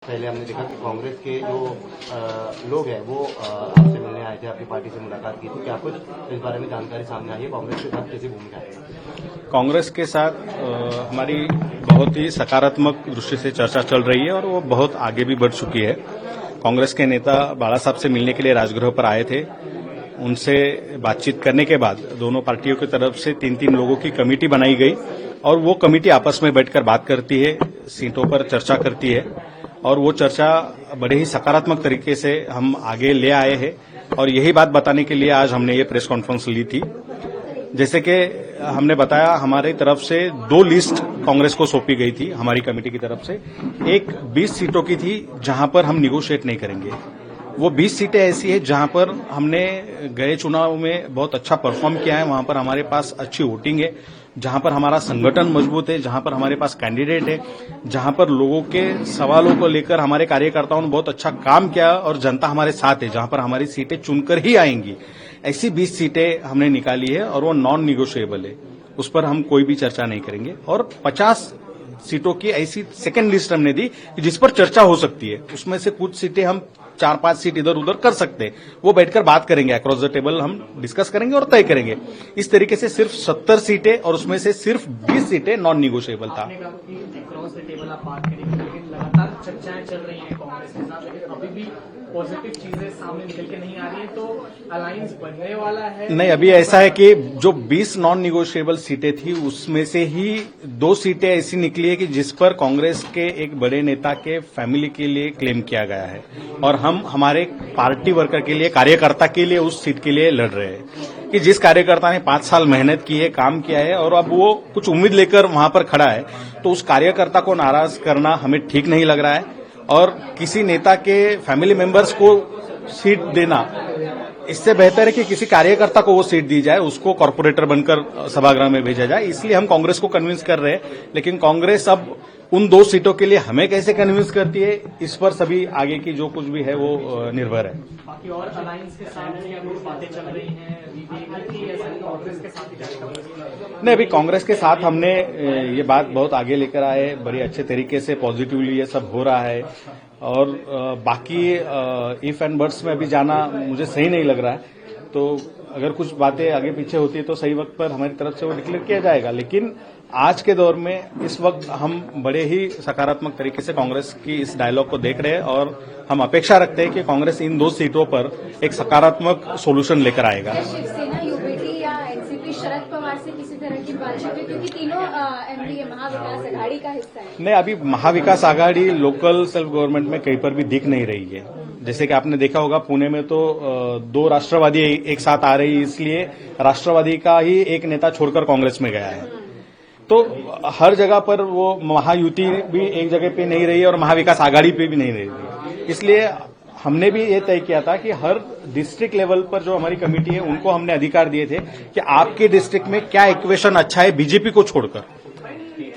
पहले हमने देखा कि कांग्रेस के जो लोग हैं वो आपसे मिलने आए थे, आपकी पार्टी से मुलाकात की थी। क्या कुछ इस बारे में जानकारी सामने आई है? कांग्रेस के साथ कैसी भूमिका है? कांग्रेस के साथ हमारी बहुत ही सकारात्मक दृष्टि से चर्चा चल रही है और वो बहुत आगे भी बढ़ चुकी है। कांग्रेस के नेता बाला साहब से मिलने के लिए राजगृह पर आए थे। उनसे बातचीत करने के बाद दोनों पार्टियों की तरफ से 3-3 लोगों की कमेटी बनाई गई और वो कमेटी आपस में बैठकर बात करती है, सीटों पर चर्चा करती है और वो चर्चा बड़े ही सकारात्मक तरीके से हम आगे ले आए हैं और यही बात बताने के लिए आज हमने ये प्रेस कॉन्फ्रेंस ली थी। जैसे कि हमने बताया, हमारी तरफ से 2 लिस्ट कांग्रेस को सौंपी गई थी हमारी कमेटी की तरफ से। एक 20 सीटों की थी जहां पर हम निगोशिएट नहीं करेंगे। वो 20 सीटें ऐसी है जहां पर हमने गए चुनाव में बहुत अच्छा परफॉर्म किया है, वहां पर हमारे पास अच्छी वोटिंग है, जहां पर हमारा संगठन मजबूत है, जहां पर हमारे पास कैंडिडेट है, जहां पर लोगों के सवालों को लेकर हमारे कार्यकर्ताओं ने बहुत अच्छा काम किया और जनता हमारे साथ है, जहां पर हमारी सीटें चुनकर ही आएंगी। ऐसी 20 सीटें हमने निकाली है और वो नॉन निगोशिएबल है, उस पर हम कोई भी चर्चा नहीं करेंगे। और 50 सीटों की ऐसी सेकेंड लिस्ट हमने दी जिस पर चर्चा हो सकती है। उसमें से कुछ सीटें हम 4-5 सीट इधर उधर कर सकते हैं, वो बैठकर बात करेंगे, अक्रॉस द टेबल हम डिस्कस करेंगे और तय करेंगे। इस तरीके से सिर्फ 70 सीटें और उसमें से सिर्फ 20 सीटें नॉन निगोशिएबल था। अक्रॉस द टेबल आप बात करेंगे, लेकिन लगातार चर्चाएं चल रही हैं कांग्रेस के साथ, लेकिन अभी भी पॉजिटिव चीजें सामने निकल के नहीं आ रही है, तो अलायंस बनने वाला है? नहीं, अभी ऐसा है कि जो 20 नॉन निगोशिएबल सीटें थी उसमें से ही 2 सीटें ऐसी निकली है कि जिस पर कांग्रेस के एक बड़े नेता के फैमिली के लिए क्लेम किया गया है और हम हमारे पार्टी वर्कर के लिए, कार्यकर्ता के लिए उस सीट के लिए लड़ रहे हैं कि जिस कार्यकर्ता ने 5 साल मेहनत की है, काम किया है और अब वो कुछ उम्मीद लेकर वहां पर खड़ा है, तो उस कार्यकर्ता को नाराज करना हमें ठीक नहीं लग रहा है। और किसी नेता के फैमिली मेंबर्स को सीट देना, इससे बेहतर है कि किसी कार्यकर्ता को वो सीट दी जाए, उसको कॉर्पोरेटर बनकर सभागृह में भेजा जाए। इसलिए हम कांग्रेस को कन्विंस कर रहे हैं, लेकिन कांग्रेस अब उन 2 सीटों के लिए हमें कैसे कन्विंस करती है, इस पर सभी आगे की जो कुछ भी है वो निर्भर है। बाकी और अलायंस के साथ क्या कुछ बातें चल रही हैं कांग्रेस के साथ ही जाएगा? नहीं, अभी कांग्रेस के साथ हमने ये बात बहुत आगे लेकर आए, बड़े अच्छे तरीके से पॉजिटिवली ये सब हो रहा है और बाकी इफ एंड बट्स में अभी जाना मुझे सही नहीं लग रहा है। तो अगर कुछ बातें आगे पीछे होती है तो सही वक्त पर हमारी तरफ से वो डिक्लेयर किया जाएगा, लेकिन आज के दौर में इस वक्त हम बड़े ही सकारात्मक तरीके से कांग्रेस की इस डायलॉग को देख रहे हैं और हम अपेक्षा रखते हैं कि कांग्रेस इन 2 सीटों पर एक सकारात्मक सोल्यूशन लेकर आएगा। शिवसेना, यूपीटी या एनसीपी शरद पवार से किसी तरह की बातचीत है, क्योंकि तीनों एमडीए महाविकास आघाड़ी का हिस्सा है? नहीं, अभी Mahavikas Aghadi local self government में कहीं पर भी दिख नहीं रही है। जैसे कि आपने देखा होगा, पुणे में तो 2 राष्ट्रवादी एक साथ आ रही, इसलिए राष्ट्रवादी का ही एक नेता छोड़कर कांग्रेस में गया है। तो हर जगह पर वो महायुति भी एक जगह पे नहीं रही और महाविकास आघाड़ी पे भी नहीं रही। इसलिए हमने भी ये तय किया था कि हर डिस्ट्रिक्ट लेवल पर जो हमारी कमेटी है उनको हमने अधिकार दिए थे कि आपके डिस्ट्रिक्ट में क्या इक्वेशन अच्छा है बीजेपी को छोड़कर,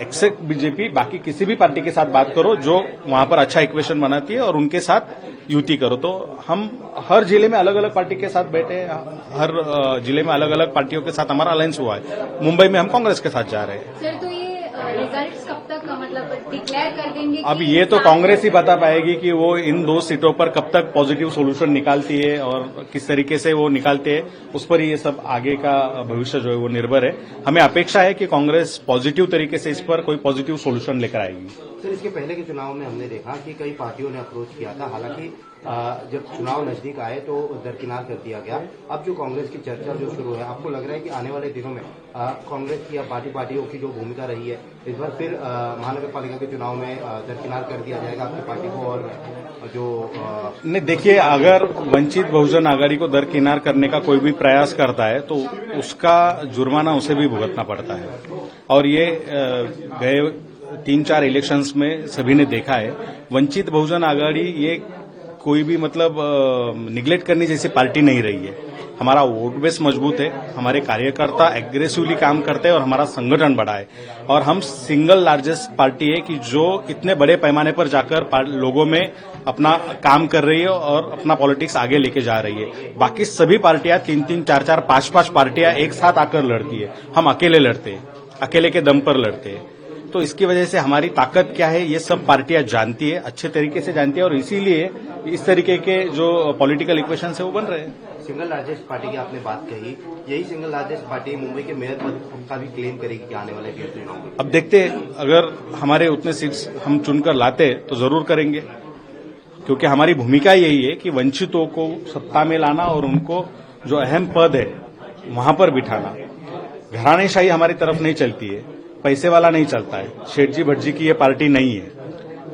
एक्सेप्ट बीजेपी, बाकी किसी भी पार्टी के साथ बात करो जो वहां पर अच्छा इक्वेशन बनाती है और उनके साथ युति करो। तो हम हर जिले में अलग अलग पार्टी के साथ बैठे, हर जिले में अलग अलग पार्टियों के साथ हमारा अलायंस हुआ है। मुंबई में हम कांग्रेस के साथ जा रहे हैं। सर, तो ये रिजल्ट्स कब तक मतलब डिक्लेयर कर देंगे? अब ये तो कांग्रेस ही बता पाएगी कि वो इन 2 सीटों पर कब तक पॉजिटिव सोल्यूशन निकालती है और किस तरीके से वो निकालते हैं, उस पर ये सब आगे का भविष्य जो है वो निर्भर है। हमें अपेक्षा है कि कांग्रेस पॉजिटिव तरीके से इस पर कोई पॉजिटिव सोल्यूशन लेकर आएगी। सर, इसके पहले के चुनाव में हमने देखा कि कई पार्टियों ने अप्रोच किया था, हालांकि जब चुनाव नजदीक आए तो दरकिनार कर दिया गया। अब जो कांग्रेस की चर्चा जो शुरू है, आपको लग रहा है कि आने वाले दिनों में कांग्रेस की या पार्टियों की जो भूमिका रही है, इस बार फिर महानगर पालिका के चुनाव में दरकिनार कर दिया जाएगा आपकी पार्टी को? और जो नहीं, देखिए, अगर वंचित बहुजन आघाड़ी को दरकिनार करने का कोई भी प्रयास करता है तो उसका जुर्माना उसे भी भुगतना पड़ता है और ये गए 3-4 इलेक्शंस में सभी ने देखा है। वंचित बहुजन आघाड़ी ये कोई भी मतलब निगलेक्ट करने जैसी पार्टी नहीं रही है। हमारा वोट बेस मजबूत है, हमारे कार्यकर्ता एग्रेसिवली काम करते हैं और हमारा संगठन बड़ा है और हम सिंगल लार्जेस्ट पार्टी है कि जो इतने बड़े पैमाने पर जाकर लोगों में अपना काम कर रही है और अपना पॉलिटिक्स आगे लेके जा रही है। बाकी सभी पार्टियां 3-3, 4-4, 5-5 पार्टियां एक साथ आकर लड़ती है, हम अकेले लड़ते हैं, अकेले के दम पर लड़ते हैं। तो इसकी वजह से हमारी ताकत क्या है ये सब पार्टियां जानती है, अच्छे तरीके से जानती है, और इसीलिए इस तरीके के जो पॉलिटिकल इक्वेशन है वो बन रहे हैं। सिंगल लार्जेस्ट पार्टी की आपने बात कही, यही सिंगल लार्जेस्ट पार्टी मुंबई के मेयर पद का भी क्लेम करेगी कि आने वाले चुनाव में? अब देखते हैं, अगर हमारे उतने सीट्स हम चुनकर लाते तो जरूर करेंगे, क्योंकि हमारी भूमिका यही है कि वंचितों को सत्ता में लाना और उनको जो अहम पद है वहां पर बिठाना। घरानेशाही हमारी तरफ नहीं चलती है, पैसे वाला नहीं चलता है, शेठ जी भट्ट जी की ये पार्टी नहीं है,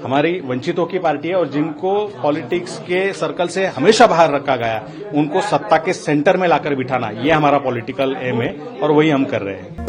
हमारी वंचितों की पार्टी है। और जिनको पॉलिटिक्स के सर्कल से हमेशा बाहर रखा गया उनको सत्ता के सेंटर में लाकर बिठाना, ये हमारा पॉलिटिकल एम है और वही हम कर रहे हैं।